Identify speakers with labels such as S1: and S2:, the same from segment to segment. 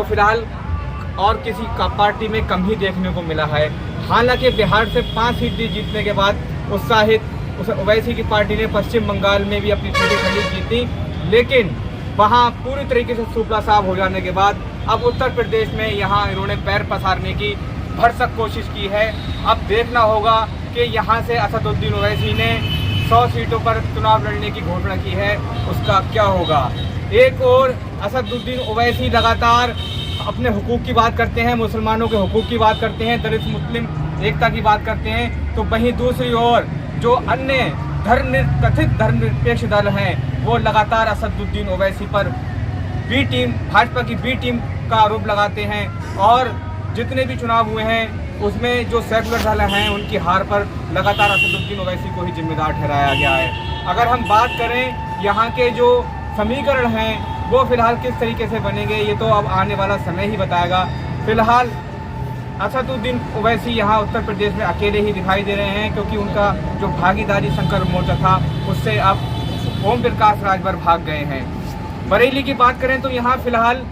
S1: फिलहाल और किसी का पार्टी में कम ही देखने को मिला है। हालांकि बिहार से 5 सीटें जीतने के बाद उत्साहित ओवैसी की पार्टी ने पश्चिम बंगाल में भी अपनी सीटें खड़ी जीती, लेकिन वहां पूरी तरीके से सूपला साफ हो जाने के बाद अब उत्तर प्रदेश में यहां इन्होंने पैर पसारने की भरसक कोशिश की है। अब देखना होगा कि यहां से असदुद्दीन ओवैसी ने 100 सीटों पर चुनाव लड़ने की घोषणा की है, उसका क्या होगा। एक और असदुद्दीन ओवैसी लगातार अपने हुकूक की बात करते हैं, मुसलमानों के हुकूक की बात करते हैं, दलित मुस्लिम एकता की बात करते हैं, तो वहीं दूसरी ओर जो अन्य कथित धर्मनिरपेक्ष दल हैं वो लगातार असदुद्दीन ओवैसी पर बी टीम, भाजपा की बी टीम का आरोप लगाते हैं। और जितने भी चुनाव हुए हैं उसमें जो सेकुलर दल हैं उनकी हार पर लगातार असदुद्दीन ओवैसी को ही जिम्मेदार ठहराया गया है। अगर हम बात करें यहाँ के जो समीकरण हैं वो फिलहाल किस तरीके से बनेंगे, ये तो अब आने वाला समय ही बताएगा। फिलहाल असदुद्दीन ओवैसी यहाँ उत्तर प्रदेश में अकेले ही दिखाई दे रहे हैं, क्योंकि उनका जो भागीदारी संकल्प मोर्चा था उससे अब ओम प्रकाश राजभर भाग गए हैं। बरेली की बात करें तो यहाँ फिलहाल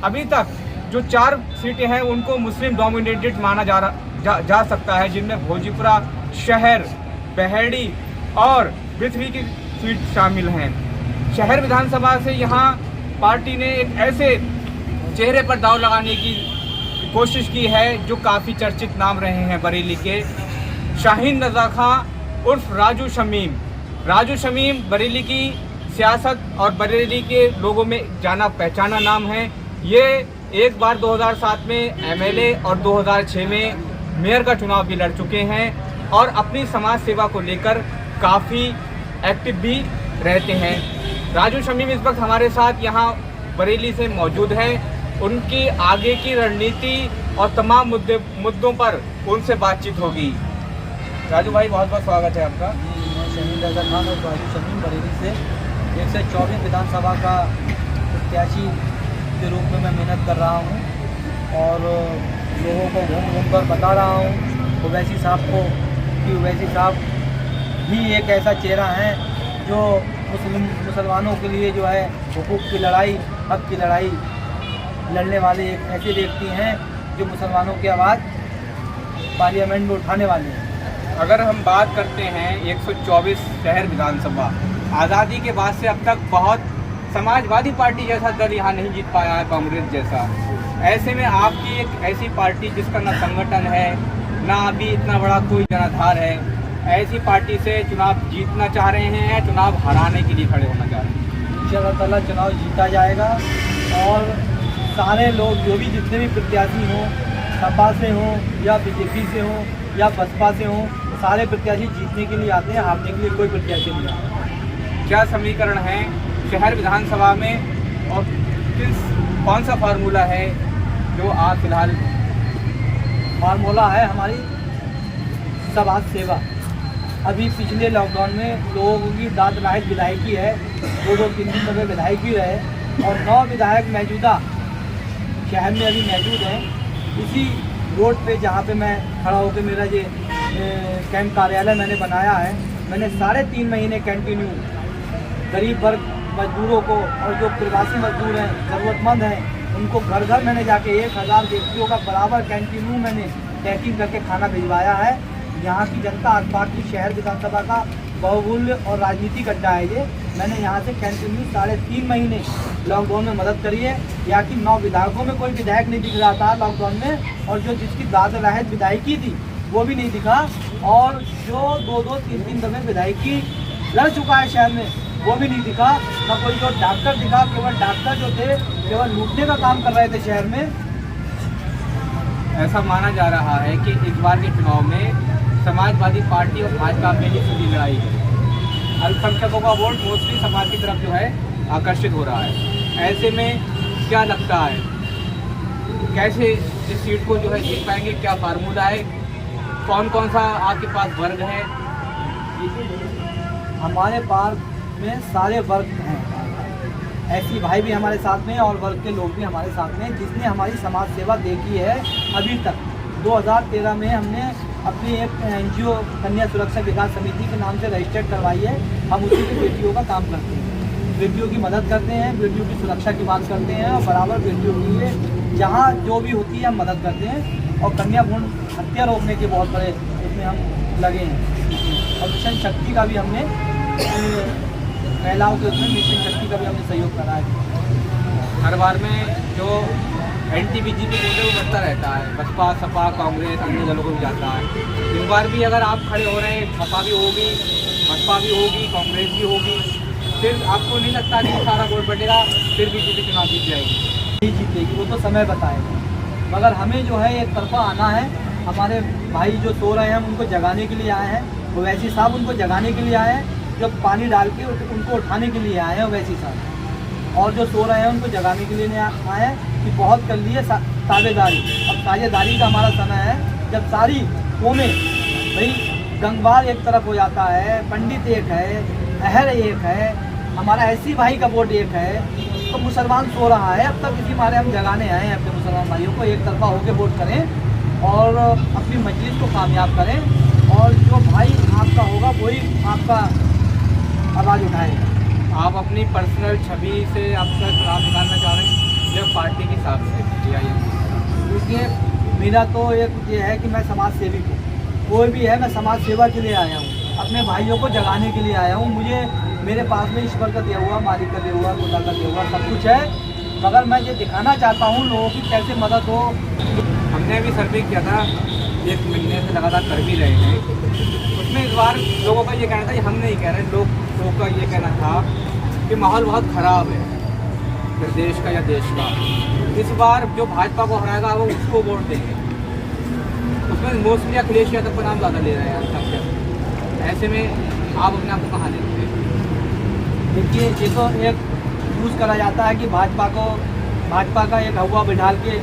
S1: अभी तक जो 4 सीटें हैं उनको मुस्लिम डोमिनेटेड माना जा सकता है, जिनमें भोजपुरा शहर, बहेड़ी और बिथरी की सीट शामिल हैं। शहर विधानसभा से यहाँ पार्टी ने एक ऐसे चेहरे पर दांव लगाने की कोशिश की है जो काफ़ी चर्चित नाम रहे हैं बरेली के, शाहीन रज़ा खां उर्फ राजू शमीम। राजू शमीम बरेली की सियासत और बरेली के लोगों में जाना पहचाना नाम है। ये एक बार 2007 में एमएलए और 2006 में मेयर का चुनाव भी लड़ चुके हैं और अपनी समाज सेवा को लेकर काफ़ी एक्टिव भी रहते हैं। राजू शमीम इस वक्त हमारे साथ यहाँ बरेली से मौजूद हैं। उनकी आगे की रणनीति और तमाम मुद्दों पर उनसे बातचीत होगी। राजू भाई, बहुत बहुत स्वागत है आपका।
S2: मैं शाहीन रज़ा खान और राजू शमीम बरेली से 124 विधानसभा का प्रत्याशी के रूप में मैं मेहनत कर रहा हूं और लोगों को घूम घूम कर बता रहा हूं ओवैसी साहब को कि ओवैसी साहब ही एक ऐसा चेहरा है जो मुसलमानों के लिए जो है हुकूक की लड़ाई, हक की लड़ाई लड़ने वाले एक ऐसे व्यक्ति हैं जो मुसलमानों की आवाज़ पार्लियामेंट में उठाने वाले हैं।
S1: अगर हम बात करते हैं 124 शहर विधानसभा, आज़ादी के बाद से अब तक बहुत समाजवादी पार्टी जैसा दल यहाँ नहीं जीत पाया है, कांग्रेस जैसा। ऐसे में आपकी एक ऐसी पार्टी जिसका ना संगठन है ना अभी इतना बड़ा कोई जनाधार है, ऐसी पार्टी से चुनाव जीतना चाह रहे हैं या चुनाव हराने के लिए खड़े होना चाह रहे हैं?
S2: इंशाअल्लाह ताला चुनाव जीता जाएगा और सारे लोग जो भी जितने भी प्रत्याशी हों, सपा से हों या बीजेपी से हों या बसपा से हों, सारे प्रत्याशी जीतने के लिए आते हैं, हारने के लिए कोई प्रत्याशी नहीं आता।
S1: क्या समीकरण है शहर विधानसभा में और कौन सा फार्मूला है जो आप फिलहाल?
S2: फार्मूला है हमारी समाज सेवा। अभी पिछले लॉकडाउन में लोगों की दाद लायक विधायकी है, 2-3 दिन तक विधायकी रहे और 9 विधायक मौजूदा शहर में अभी मौजूद हैं। इसी रोड पे जहाँ पे मैं खड़ा होकर मेरा ये कैंप कार्यालय मैंने बनाया है, मैंने 3.5 महीने कंटिन्यू गरीब वर्ग मजदूरों को और जो प्रवासी मजदूर हैं, ज़रूरतमंद हैं, उनको घर घर मैंने जाके 1000 व्यक्तियों का बराबर कंटिन्यू मैंने पैकिंग करके खाना भिजवाया है। यहाँ की जनता आज बात की शहर विधानसभा का बहुमूल्य और राजनीतिक अड्डा है ये। मैंने यहाँ से कंटिन्यू 3.5 महीने लॉकडाउन में मदद करी है। यहाँ की 9 विधायकों में कोई विधायक नहीं दिख रहा था लॉकडाउन में, और जो जिसकी दाद लायक विधायकी थी वो भी नहीं दिखा, और जो 2-3 दफे विधायकी लड़ चुका है शहर में वो भी नहीं दिखा। ना कोई जो डॉक्टर दिखा, केवल डॉक्टर जो थे केवल लूटने का काम कर रहे थे शहर में।
S1: ऐसा माना जा रहा है कि इस बार के चुनाव में समाजवादी पार्टी और भाजपा में ही सीधी लड़ाई है। अल्पसंख्यकों का वोट मोस्टली समाज की तरफ जो है आकर्षित हो रहा है। ऐसे में क्या लगता है कैसे इस सीट को जो है जीत पाएंगे? क्या फार्मूला है? कौन कौन सा आपके पास वर्ग है?
S2: हमारे पास में सारे वर्ग हैं, ऐसी भाई भी हमारे साथ में और वर्ग के लोग भी हमारे साथ में, जिसने हमारी समाज सेवा देखी है अभी तक। 2013 में हमने अपनी एक NGO कन्या सुरक्षा विकास समिति के नाम से रजिस्टर्ड करवाई है। हम उसी की बेटियों का काम करते हैं, बेटियों की मदद करते हैं, बेटियों की सुरक्षा की बात करते हैं और बराबर बेटियों के लिए जहाँ जो भी होती है हम मदद करते हैं। और कन्या भ्रूण हत्या रोकने के बहुत बड़े इसमें हम लगे हैं। और मिशन शक्ति का भी हमने महिलाओं के उसमें मिशन शक्ति का भी हमने सहयोग करा है।
S1: हर बार में जो एंटी बीजेपी बोलते वो बढ़ता रहता है, बसपा सपा कांग्रेस अन्य दलों को भी जाता है। इस बार भी अगर आप खड़े हो रहे हैं, सपा भी होगी, बसपा भी होगी, कांग्रेस भी होगी, फिर आपको नहीं लगता कि सारा वोट बढ़ेगा, फिर बीजेपी चुनाव जीत जाएगी?
S2: नहीं जीतेगी, वो तो समय बताएगा। मगर हमें जो है एक तरफा आना है। हमारे भाई जो सो रहे हैं हम उनको जगाने के लिए आए हैं। ओवैसी साहब उनको जगाने के लिए आए हैं, जो पानी डाल के उनको उठाने के लिए आए हैं ओवैसी साहब। और जो सो रहे हैं उनको जगाने के लिए आए हैं कि बहुत कर लिए साझेदारी। अब साझेदारी का हमारा समय है, जब सारी कौमें भाई गंगवार एक तरफ हो जाता है, पंडित एक है, अहर एक है, हमारा ऐसी भाई का वोट एक है, तो मुसलमान सो रहा है। अब तक इसी मारे हम जगाने आए हैं अपने मुसलमान भाइयों को, एक तरफा होकर वोट करें और अपनी मजलिस को कामयाब करें। और जो भाई आपका होगा वही आपका आवाज़ उठाएगा।
S1: आप अपनी पर्सनल छवि से आपका चुनाव निकालना चाह रहे हैं या पार्टी के हिसाब से?
S2: देखिए मेरा तो एक ये है कि मैं समाज सेवी हूँ, कोई भी है, मैं समाज सेवा के लिए आया हूँ, अपने भाइयों को जगाने के लिए आया हूँ। मुझे मेरे पास में ईश्वर का दिया हुआ, मालिक का दिया हुआ, खुदा का दिया हुआ सब कुछ है, मगर मैं ये दिखाना चाहता हूँ लोगों की कैसे मदद हो।
S1: हमने अभी सर्वे किया था, 1 महीने से लगातार कर भी रहे हैं। उसमें इस बार लोगों का ये कहना था, हम नहीं कह रहे, लोगों का ये कहना था कि माहौल बहुत ख़राब है प्रदेश का या देश का। इस बार जो भाजपा को हराएगा वो उसको वोट देंगे। उसमें मोस्टली अखिलेश यादव का नाम ज़्यादा ले रहे हैं अब। ऐसे में आप अपने आप को कहाँ देखते हैं?
S2: देखिए ये तो एक यूज़ करा जाता है कि भाजपा का एक हवा बिठाल के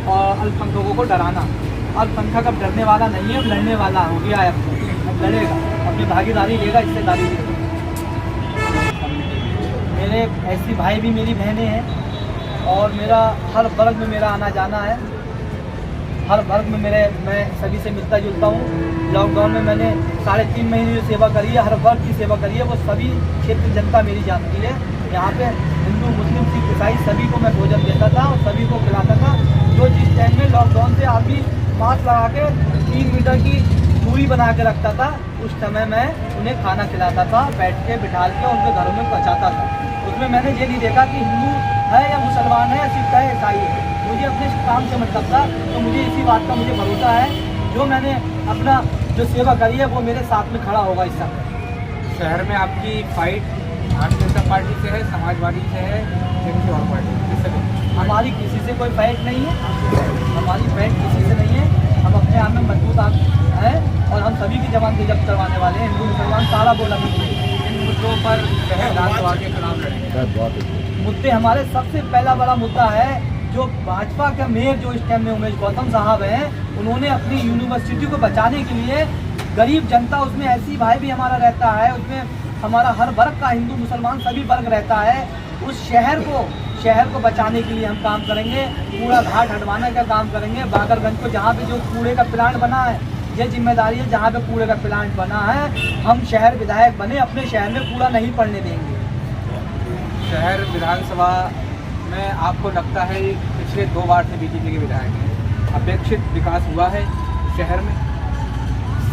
S2: और अल्पसंख्यकों को डराना। अल्पसंख्यक अब डरने वाला नहीं है, अब लड़ने वाला हो गया है। अब लड़ेगा, अपनी भागीदारी लेगा, हिस्सेदारी लेगा। मेरे ऐसी भाई भी मेरी बहनें हैं और मेरा हर वर्ग में मेरा आना जाना है। हर वर्ग में मैं सभी से मिलता जुलता हूँ। लॉकडाउन में मैंने 3.5 महीने जो सेवा करी है, हर वर्ग की सेवा करी है, वो सभी क्षेत्र जनता मेरी जानती है। यहाँ पे हिंदू मुस्लिम सिख ईसाई सभी को मैं भोजन देता था और सभी को खिलाता था। जो जिस टाइम में लॉकडाउन से आदमी मास्क लगा के 3 मीटर की दूरी बना के रखता था, उस समय मैं उन्हें खाना खिलाता था, बैठ के बिठाल के उनके घरों में पहुँचाता था। उसमें मैंने ये नहीं देखा कि हिंदू है या मुसलमान है या सिख है ईसाई है। मुझे अपने काम से मतलब था, तो मुझे इसी बात का मुझे भरोसा है, जो मैंने अपना जो सेवा करी है वो मेरे साथ में खड़ा होगा इस समय।
S1: शहर में आपकी फाइट भारतीय जनता पार्टी से है, समाजवादी से है, किसी और पार्टी से?
S2: हमारी किसी से कोई फाइट नहीं है, हमारी फाइट किसी से नहीं है। हम अपने आप में मजबूत हैं और हम सभी की जबान तेजब करवाने वाले हैं। हिंदू मुसलमान सारा बोला इन मुद्दों पर विधानसभा के चुनाव लड़ेंगे। मुद्दे हमारे सबसे पहला बड़ा मुद्दा है, जो भाजपा के मेयर जो इस टाइम में उमेश गौतम साहब हैं, उन्होंने अपनी यूनिवर्सिटी को बचाने के लिए गरीब जनता, उसमें ऐसी भाई भी हमारा रहता है, उसमें हमारा हर वर्ग का, हिंदू मुसलमान सभी वर्ग रहता है, उस शहर को बचाने के लिए हम काम करेंगे। कूड़ा घाट हटवाने का काम करेंगे। बागरगंज को जहाँ पे जो कूड़े का प्लांट बना है, ये जिम्मेदारी है, जहाँ पे कूड़े का प्लांट बना है, हम शहर विधायक बने, अपने शहर में कूड़ा नहीं पड़ने देंगे।
S1: शहर विधानसभा में आपको लगता है पिछले 2 बार से बीजेपी के विधायक हैं, अपेक्षित विकास हुआ है शहर में?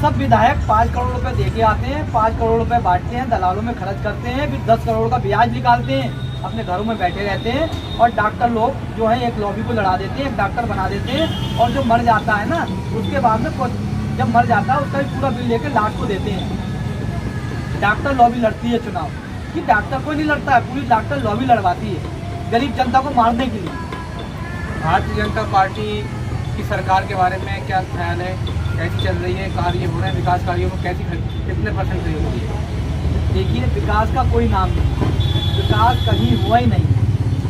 S2: सब विधायक 5 करोड़ रुपए दे के आते हैं, 5 करोड़ रुपए बांटते हैं, दलालों में खर्च करते हैं, फिर 10 करोड़ का ब्याज निकालते हैं, अपने घरों में बैठे रहते हैं। और डॉक्टर लोग जो है एक लॉबी को लड़ा देते हैं, एक डॉक्टर बना देते हैं, और जो मर जाता है ना, उसके बाद में जब मर जाता है उसका भी पूरा बिल लेकर लाश को देते हैं। डॉक्टर लॉबी लड़ती है चुनाव, कि डॉक्टर कोई नहीं लड़ता है, पूरी डॉक्टर लॉबी लड़वाती है गरीब जनता को मारने के लिए।
S1: भारतीय जनता पार्टी की सरकार के बारे में क्या ख्याल है? कैसी चल रही है? कार्य हो रहे हैं? विकास कार्यों को कितने % सहयोग हो रही है?
S2: देखिए विकास का कोई नाम नहीं, विकास कहीं हुआ ही नहीं।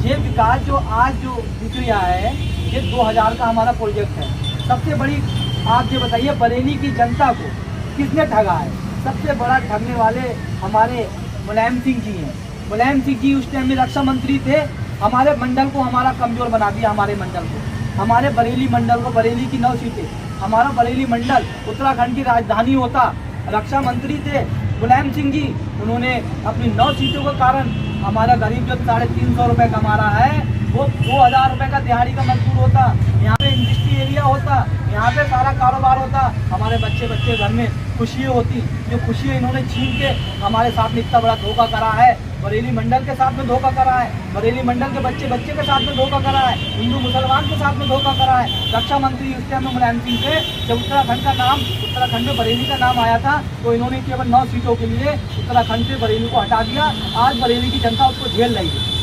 S2: ये विकास जो आज जो दिख रहा है, ये 2000 का हमारा प्रोजेक्ट है। सबसे बड़ी आप ये बताइए, बरेली की जनता को किसने ठगा है? सबसे बड़ा ठगने वाले हमारे मुलायम सिंह जी हैं। मुलायम सिंह जी उस टाइम में रक्षा मंत्री थे, हमारे मंडल को हमारा कमज़ोर बना दिया। हमारे मंडल को, हमारे बरेली मंडल को, बरेली की 9 सीटें, हमारा बरेली मंडल उत्तराखंड की राजधानी होता। रक्षा मंत्री थे मुलायम सिंह जी, उन्होंने अपनी 9 सीटों के कारण हमारा गरीब जो 350 रुपये कमा रहा है, वो 2000 रुपये का दिहाड़ी का मजदूर होता, यहाँ पे इंडस्ट्री एरिया होता, यहाँ पे सारा कारोबार होता, हमारे बच्चे घर में खुशियाँ होती। जो खुशियाँ इन्होंने छीन के हमारे साथ में इतना बड़ा धोखा करा है, बरेली मंडल के साथ में धोखा करा है, बरेली मंडल के बच्चे के साथ में धोखा करा है, हिंदू मुसलमान के साथ में धोखा करा है। रक्षा मंत्री उस टाइम में मुलायम सिंह थे, जब उत्तराखंड में बरेली का नाम आया था तो इन्होंने केवल 9 सीटों के लिए उत्तराखंड से बरेली को हटा दिया। आज बरेली की जनता उसको झेल रही है।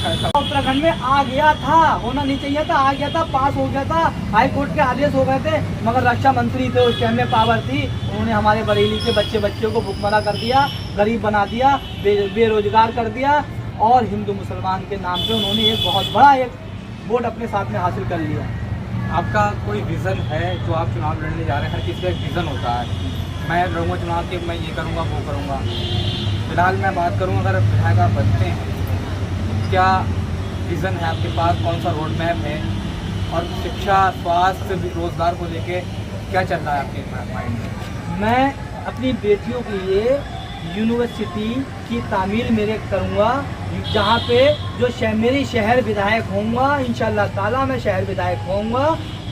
S2: उत्तराखंड में आ गया था, होना नहीं चाहिए था, आ गया था, पास हो गया था, हाई कोर्ट के आदेश हो गए थे, मगर रक्षा मंत्री थे उस टाइम में, पावर थी, उन्होंने हमारे बरेली के बच्चों को भुखमरा कर दिया, गरीब बना दिया, बेरोजगार कर दिया और हिंदू मुसलमान के नाम पे उन्होंने एक बहुत बड़ा एक वोट अपने साथ में हासिल कर लिया।
S1: आपका कोई विज़न है जो आप चुनाव लड़ने जा रहे हैं? हर किसी का एक विज़न होता है, मैं लड़ूंगा चुनाव के, मैं ये करूँगा वो करूँगा। फिलहाल मैं बात करूँ, अगर विधायक आप बनते हैं क्या विज़न है आपके पास, कौन सा रोड मैप है, और शिक्षा, स्वास्थ्य, रोजगार को लेके क्या चल रहा है आपके माइंड में?
S2: मैं अपनी बेटियों के लिए यूनिवर्सिटी की तामीर मेरे करूँगा, जहाँ पे मेरी शहर विधायक होऊंगा, इंशाल्लाह ताला मैं शहर विधायक होऊंगा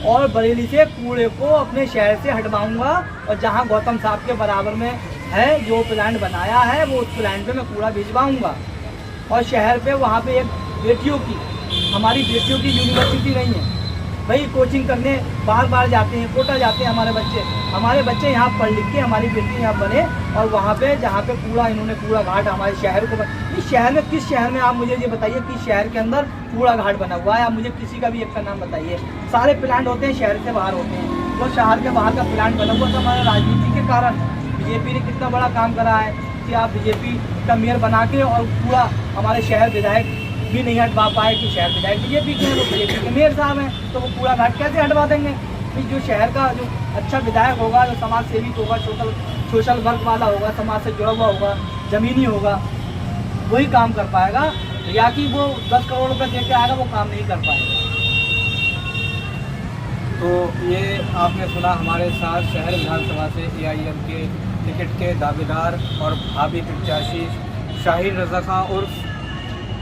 S2: और बरेली से कूड़े को अपने शहर से हटवाऊंगा। और जहाँ गौतम साहब के बराबर में है जो प्लांट बनाया है, वो उस प्लांट पे मैं कूड़ा भिजवाऊंगा। और शहर पे वहाँ पे एक हमारी बेटियों की यूनिवर्सिटी नहीं है भाई, कोचिंग करने बार जाते हैं, कोटा जाते हैं हमारे बच्चे यहाँ पढ़ लिख के हमारी बेटी यहाँ बने। और वहाँ पे जहाँ पे इन्होंने कूड़ा घाट हमारे शहर को इस शहर में, किस शहर में आप मुझे ये बताइए, किस शहर के अंदर कूड़ा घाट बना हुआ है? आप मुझे किसी का भी एक का नाम बताइए। सारे प्लांट होते हैं शहर से बाहर होते हैं, तो शहर के बाहर का प्लांट बना हुआ था हमारे राजनीति के कारण। बीजेपी ने कितना बड़ा काम करा है कि आप बीजेपी का मेयर बना के और पूरा हमारे शहर विधायक भी नहीं हटवा पाए कि शहर विधायक बीजेपी के हैं, वो बीजेपी के मेयर साहब हैं, तो वो कूड़ा घाट कैसे हटवा देंगे? कि जो शहर का जो अच्छा विधायक होगा, जो समाज सेवी होगा, सोशल वर्क वाला होगा, समाज से जुड़ा हुआ होगा, ज़मीनी होगा, वही काम कर पाएगा। या कि वो 10 करोड़ रुपये दे के आएगा, वो काम नहीं कर पाएगा।
S1: तो ये आपने सुना हमारे साथ शहर विधानसभा से AIM के टिकट के दावेदार और भावी प्रत्याशी शाहीन रज़ा खां उर्फ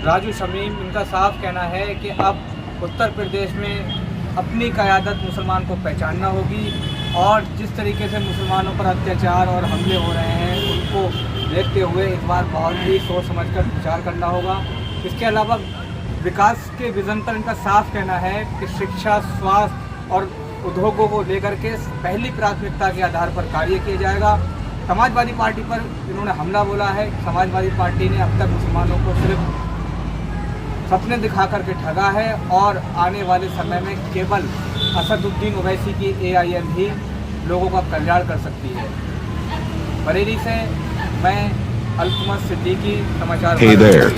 S1: राजू शमीम। इनका साफ कहना है कि अब उत्तर प्रदेश में अपनी क़यादत मुसलमान को पहचानना होगी और जिस तरीके से मुसलमानों पर अत्याचार और हमले हो रहे हैं उनको देखते हुए इस बार बहुत ही सोच समझकर विचार करना होगा। इसके अलावा विकास के विज़न पर इनका साफ कहना है कि शिक्षा, स्वास्थ्य और उद्योगों को लेकर के पहली प्राथमिकता के आधार पर कार्य किया जाएगा। समाजवादी पार्टी पर इन्होंने हमला बोला है। समाजवादी पार्टी ने अब तक मुसलमानों को सिर्फ सपने दिखा करके ठगा है और आने वाले समय में केवल असदुद्दीन ओवैसी की AIM ही लोगों का कल्याण कर सकती है। बरेली से मैं अल्तमस सिद्दीकी, समाचार।
S3: Hey there.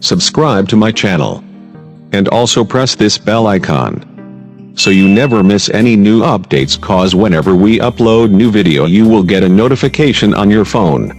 S3: Subscribe to my channel. And also press this bell icon. So you never miss any new updates, cause whenever we upload new video you will get a notification on your phone.